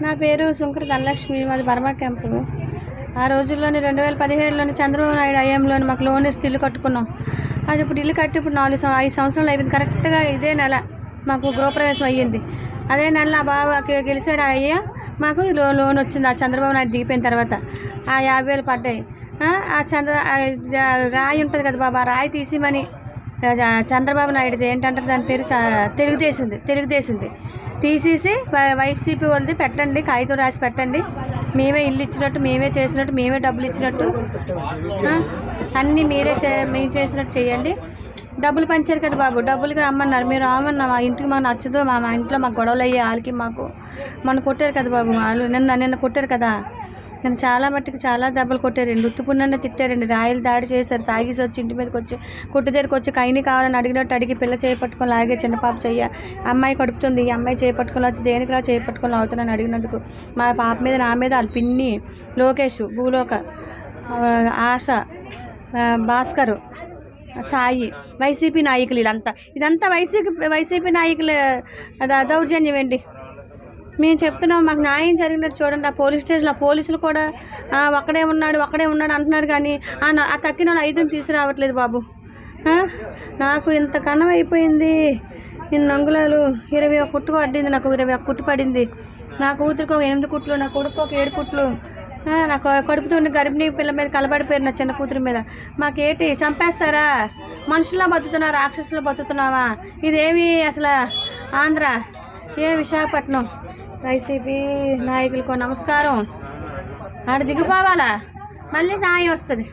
నా పేరు సుంకర ధనలక్ష్మి. మాది బర్మా క్యాంపు. ఆ రోజుల్లోని 2017లోని చంద్రబాబు నాయుడు హయాంలోని మాకు లోన్ ఇస్తే ఇల్లు కట్టుకున్నాం. అది ఇప్పుడు ఇల్లు కట్టి ఇప్పుడు 5 సంవత్సరాలు అయిపోయింది. కరెక్ట్గా ఇదే నెల మాకు గృహప్రవేశం అయ్యింది. అదే నెల నా బావ గెలిచాడు అయ్యా, మాకు లోన్ వచ్చింది. ఆ చంద్రబాబు నాయుడు దిగిపోయిన తర్వాత ఆ 50,000 పడ్డాయి. రాయి ఉంటుంది కదా బాబా, ఆ రాయి తీసిమని చంద్రబాబు నాయుడుది ఏంటంటారు దాని పేరు, తెలుగుదేశంది తీసేసి వైసీపీ వాళ్ళది పెట్టండి, కాగితం రాసి పెట్టండి, మేమే ఇల్లు ఇచ్చినట్టు, మేమే చేసినట్టు, మేమే డబ్బులు ఇచ్చినట్టు, అన్నీ మేము చేసినట్టు చేయండి. డబ్బులు పంచారు కదా బాబు, డబ్బులకి రమ్మన్నారు. మీరు రామన్నా, మా ఇంటికి మాకు నచ్చదు, మా ఇంట్లో మాకు గొడవలు అయ్యాయి, వాళ్ళకి మాకు మొన్న కొట్టారు కదా బాబు, వాళ్ళు నిన్న కొట్టారు కదా, నేను చాలా మట్టుకు చాలా దెబ్బలు కొట్టారండి, ఉత్తుపున్నన్న తిట్టారండి, రాయలు దాడి చేశారు, తాగేసి వచ్చి ఇంటి మీదకి వచ్చి కొట్టు దగ్గరికి వచ్చి కైని కావాలని అడిగినట్టు అడిగి పిల్ల చేపట్టుకొని లాగే, చిన్న పాప చెయ్య, అమ్మాయి కడుపుతుంది, ఈ అమ్మాయి చేపట్టుకొని అవుతుంది, దేనికిలా చేపట్టుకొని అవుతుందని అడిగినందుకు మా పాప మీద, నా మీద, వాళ్ళ పిన్ని, లోకేష్, భూలోక, ఆశ, భాస్కర్, సాయి, వైసీపీ నాయకులు, ఇదంతా వైసీపీ నాయకుల దౌర్జన్యం అండి. మేము చెప్తున్నాం, మాకు న్యాయం జరిగినట్టు చూడండి. ఆ పోలీస్ స్టేషన్లో పోలీసులు కూడా ఒక్కడే ఉన్నాడు అంటున్నారు, కానీ ఆ తక్కిన 5 తీసుకురావట్లేదు బాబు. నాకు ఇంత కన్నం అయిపోయింది. ఇన్ని అంగుళాలు 21 కుట్టు పడింది, నాకు 21 కుట్టు పడింది. నా కూతురికి 8 కుట్లు, నా కొడుకు 7 కుట్లు, నాకు కడుపుతుండి గర్భిణీ పిల్ల మీద కలబడిపోయారు, నా చిన్న కూతురి మీద. మాకేంటి చంపేస్తారా? మనుషుల్లో బతుకుతున్నా, రాక్షసులో బతుకుతున్నావా? ఇదేమి అసలు ఆంధ్ర, విశాఖపట్నం. వైసీపీ నాయకులకు నమస్కారం. ఆడ దిగిపోవాలా, మళ్ళీ న్యాయం వస్తుంది.